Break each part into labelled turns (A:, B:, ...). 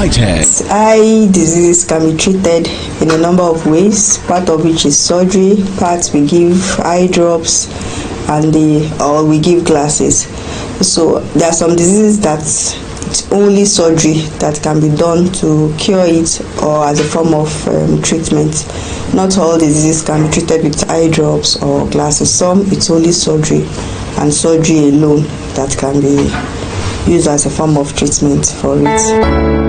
A: Whitehead.
B: Eye diseases can be treated in a number of ways, part of which is surgery, part we give eye drops, and we give glasses. So there are some diseases that it's only surgery that can be done to cure it or as a form of treatment. Not all diseases can be treated with eye drops or glasses. Some it's only surgery, and surgery alone that can be used as a form of treatment for it.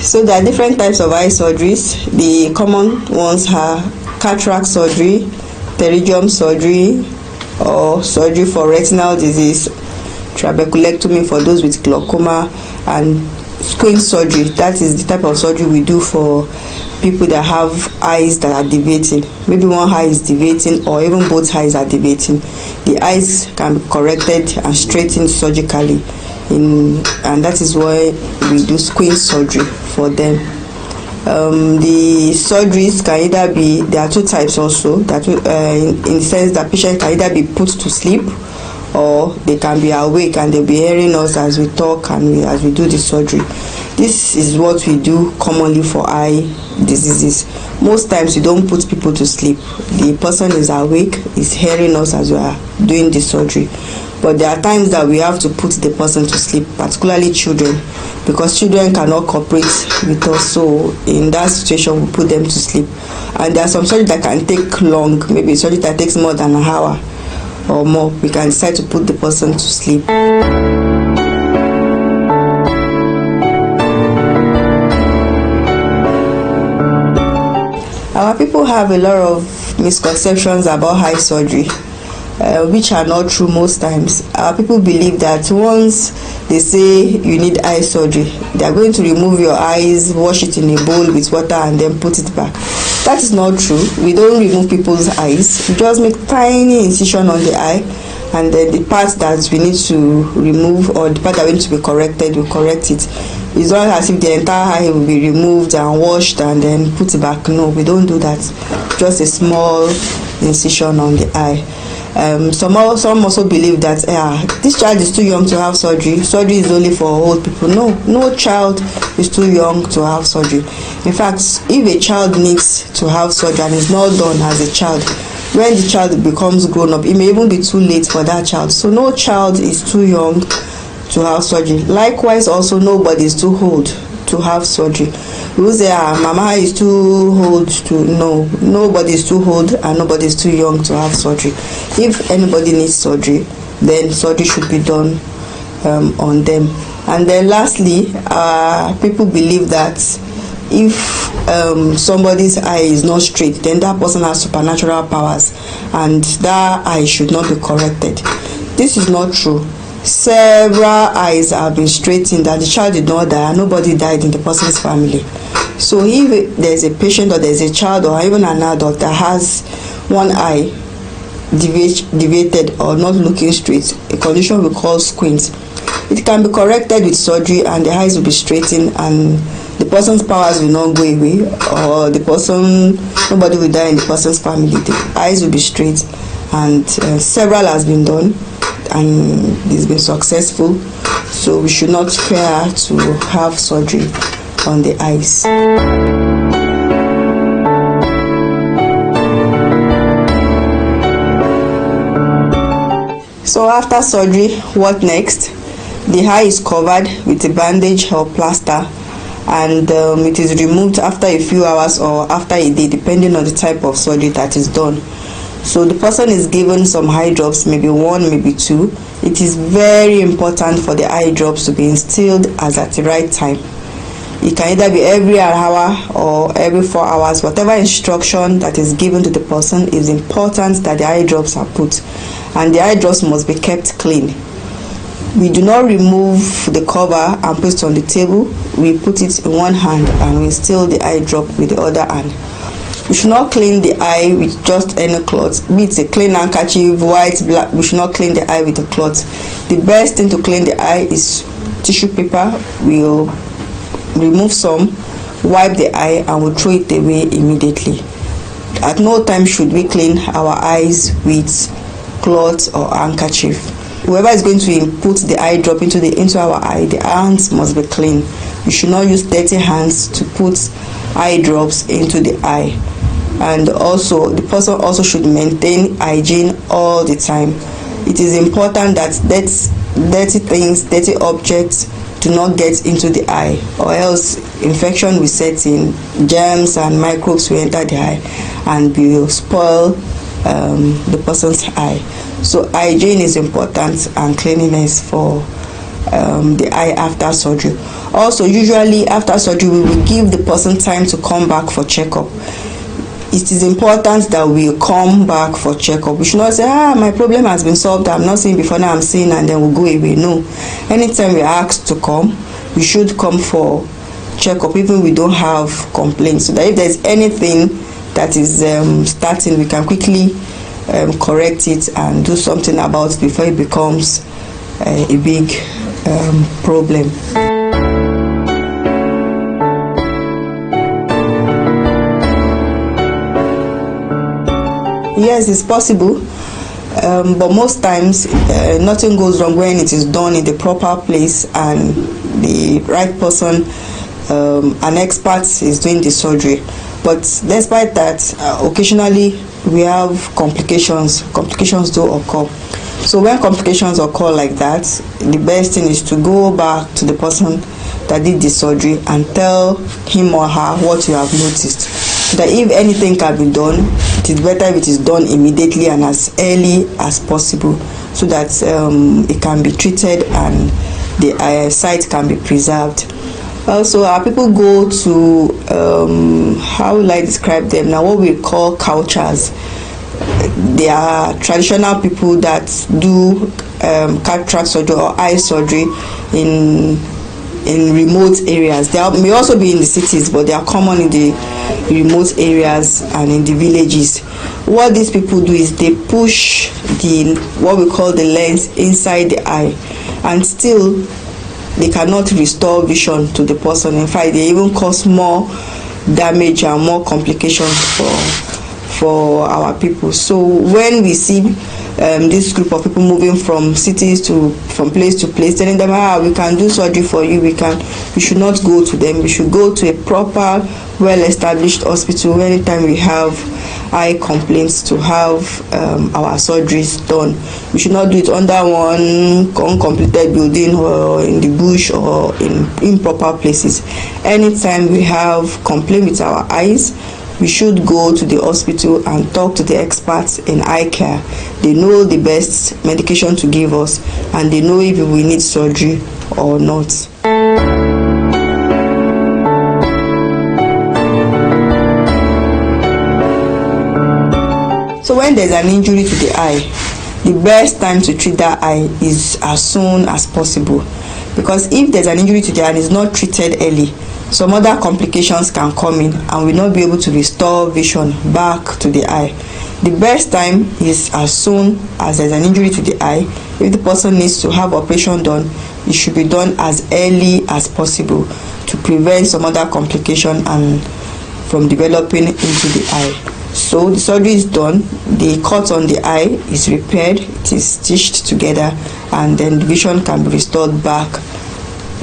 B: So there are different types of eye surgeries. The common ones are cataract surgery, pterygium surgery, or surgery for retinal disease, trabeculectomy for those with glaucoma, and squint surgery. That is the type of surgery we do for people that have eyes that are deviating. Maybe one eye is deviating or even both eyes are deviating. The eyes can be corrected and straightened surgically, and that is why we do squint surgery for them. The surgeries can either be, there are two types also, that in the sense that patients can either be put to sleep or they can be awake and they'll be hearing us as we talk and as we do the surgery. This is what we do commonly for eye diseases. Most times we don't put people to sleep. The person is awake, is hearing us as we are doing the surgery. But there are times that we have to put the person to sleep, particularly children, because children cannot cooperate with us. So in that situation, we put them to sleep. And there are some surgery that can take long, maybe surgery that takes more than an hour or more. We can decide to put the person to sleep. Our people have a lot of misconceptions about eye surgery, which are not true most times. Our people believe that once they say you need eye surgery, they are going to remove your eyes, wash it in a bowl with water, and then put it back. That is not true. We don't remove people's eyes. We just make tiny incision on the eye, and then the part that we need to remove or the part that we need to be corrected, we correct it. It's not as if the entire eye will be removed and washed and then put it back. No, we don't do that. Just a small incision on the eye. Some also believe that this child is too young to have surgery. Surgery is only for old people. No child is too young to have surgery. In fact, if a child needs to have surgery and is not done as a child, when the child becomes grown up, it may even be too late for that child. So no child is too young to have surgery. Likewise, also nobody is too old to have surgery. People say, mama is too old to. No, nobody is too old and nobody is too young to have surgery. If anybody needs surgery, then surgery should be done on them. And then lastly, people believe that if somebody's eye is not straight, then that person has supernatural powers and that eye should not be corrected. This is not true. Several eyes have been straightened and the child did not die and nobody died in the person's family. So if there's a patient or there's a child or even an adult that has one eye deviated or not looking straight, a condition we call squint, it can be corrected with surgery and the eyes will be straightened and the person's powers will not go away, or nobody will die in the person's family. The eyes will be straight, and several has been done and it's been successful. So we should not fear to have surgery on the eyes. So after surgery, what next? The eye is covered with a bandage or plaster, and it is removed after a few hours or after a day, depending on the type of surgery that is done. So the person is given some eye drops, maybe one, maybe two. It is very important for the eye drops to be instilled at the right time. It can either be every hour or every 4 hours. Whatever instruction that is given to the person, is important that the eye drops are put, and the eye drops must be kept clean. We do not remove the cover and put it on the table. We put it in one hand and we instill the eye drop with the other hand. We should not clean the eye with just any cloth, be it a clean handkerchief, white, black. We should not clean the eye with a cloth. The best thing to clean the eye is tissue paper. We'll remove some, wipe the eye, and we'll throw it away immediately. At no time should we clean our eyes with cloth or handkerchief. Whoever is going to put the eye drop into our eye, the hands must be clean. You should not use dirty hands to put eye drops into the eye. And also, the person also should maintain hygiene all the time. It is important that dirty things, dirty objects do not get into the eye, or else infection will set in, germs and microbes will enter the eye and will spoil the person's eye. So hygiene is important, and cleanliness for the eye after surgery. Also, usually after surgery, we will give the person time to come back for checkup. It is important that we come back for checkup. We should not say, my problem has been solved, I'm not seeing before, now I'm seeing, and then we'll go away. No. Anytime we're asked to come, we should come for checkup, even if we don't have complaints, so that if there's anything that is starting, we can quickly correct it and do something about it before it becomes a big problem. Yes, it's possible, but most times nothing goes wrong when it is done in the proper place and the right person, an expert, is doing the surgery. But despite that, occasionally we have complications. Complications do occur. So when complications occur like that, the best thing is to go back to the person that did the surgery and tell him or her what you have noticed, so that if anything can be done, it is better if it is done immediately and as early as possible, so that it can be treated and the sight can be preserved. Also, our people go to how will I describe them now? What we call cultures. They are traditional people that do cataract surgery or eye surgery in remote areas. They may also be in the cities, but they are common in the remote areas and in the villages. What these people do is they push what we call the lens inside the eye, and still they cannot restore vision to the person. In fact, they even cause more damage and more complications for our people. So when we see this group of people moving from place to place, telling them, we can do surgery for you, we should not go to them. We should go to a proper, well-established hospital anytime we have eye complaints to have our surgeries done. We should not do it under one uncompleted building or in the bush or in improper places. Anytime we have complaint with our eyes, we should go to the hospital and talk to the experts in eye care. They know the best medication to give us, and they know if we need surgery or not. So when there's an injury to the eye, the best time to treat that eye is as soon as possible, because if there's an injury to the eye and it's not treated early, some other complications can come in and will not be able to restore vision back to the eye. The best time is as soon as there's an injury to the eye. If the person needs to have operation done, it should be done as early as possible to prevent some other complication and from developing into the eye. So the surgery is done, the cut on the eye is repaired, it is stitched together, and then the vision can be restored back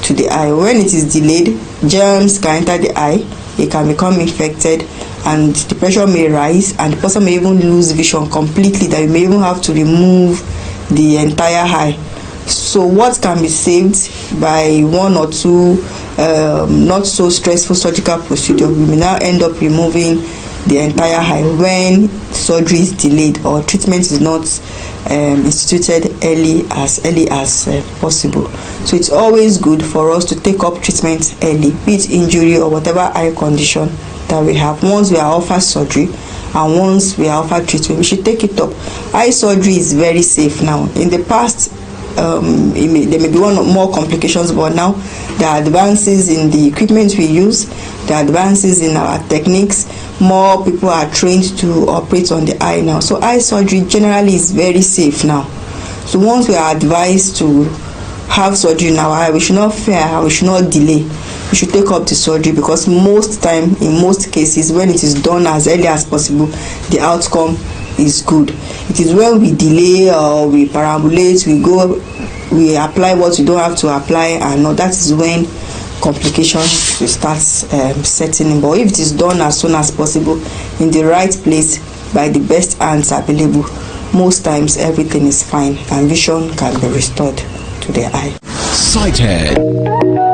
B: to the eye. When it is delayed, germs can enter the eye, it can become infected, and the pressure may rise, and the person may even lose vision completely, that you may even have to remove the entire eye. So what can be saved by one or two not so stressful surgical procedure, we may now end up removing the entire eye when surgery is delayed or treatment is not instituted early as possible. So it's always good for us to take up treatment early, be it injury or whatever eye condition that we have. Once we are offered surgery and once we are offered treatment, we should take it up. Eye surgery is very safe now. In the past, there may be one or more complications, but now there are advances in the equipment we use, there are advances in our techniques. More people are trained to operate on the eye now. So eye surgery generally is very safe now. So once we are advised to have surgery in our eye, we should not fear, we should not delay. We should take up the surgery, because in most cases, when it is done as early as possible, the outcome is good. It is when we delay or we perambulate, we apply what we don't have to apply, and that is when complications will start setting in. But if it is done as soon as possible in the right place by the best hands available, most times everything is fine and vision can be restored to the eye.
A: Sighthead.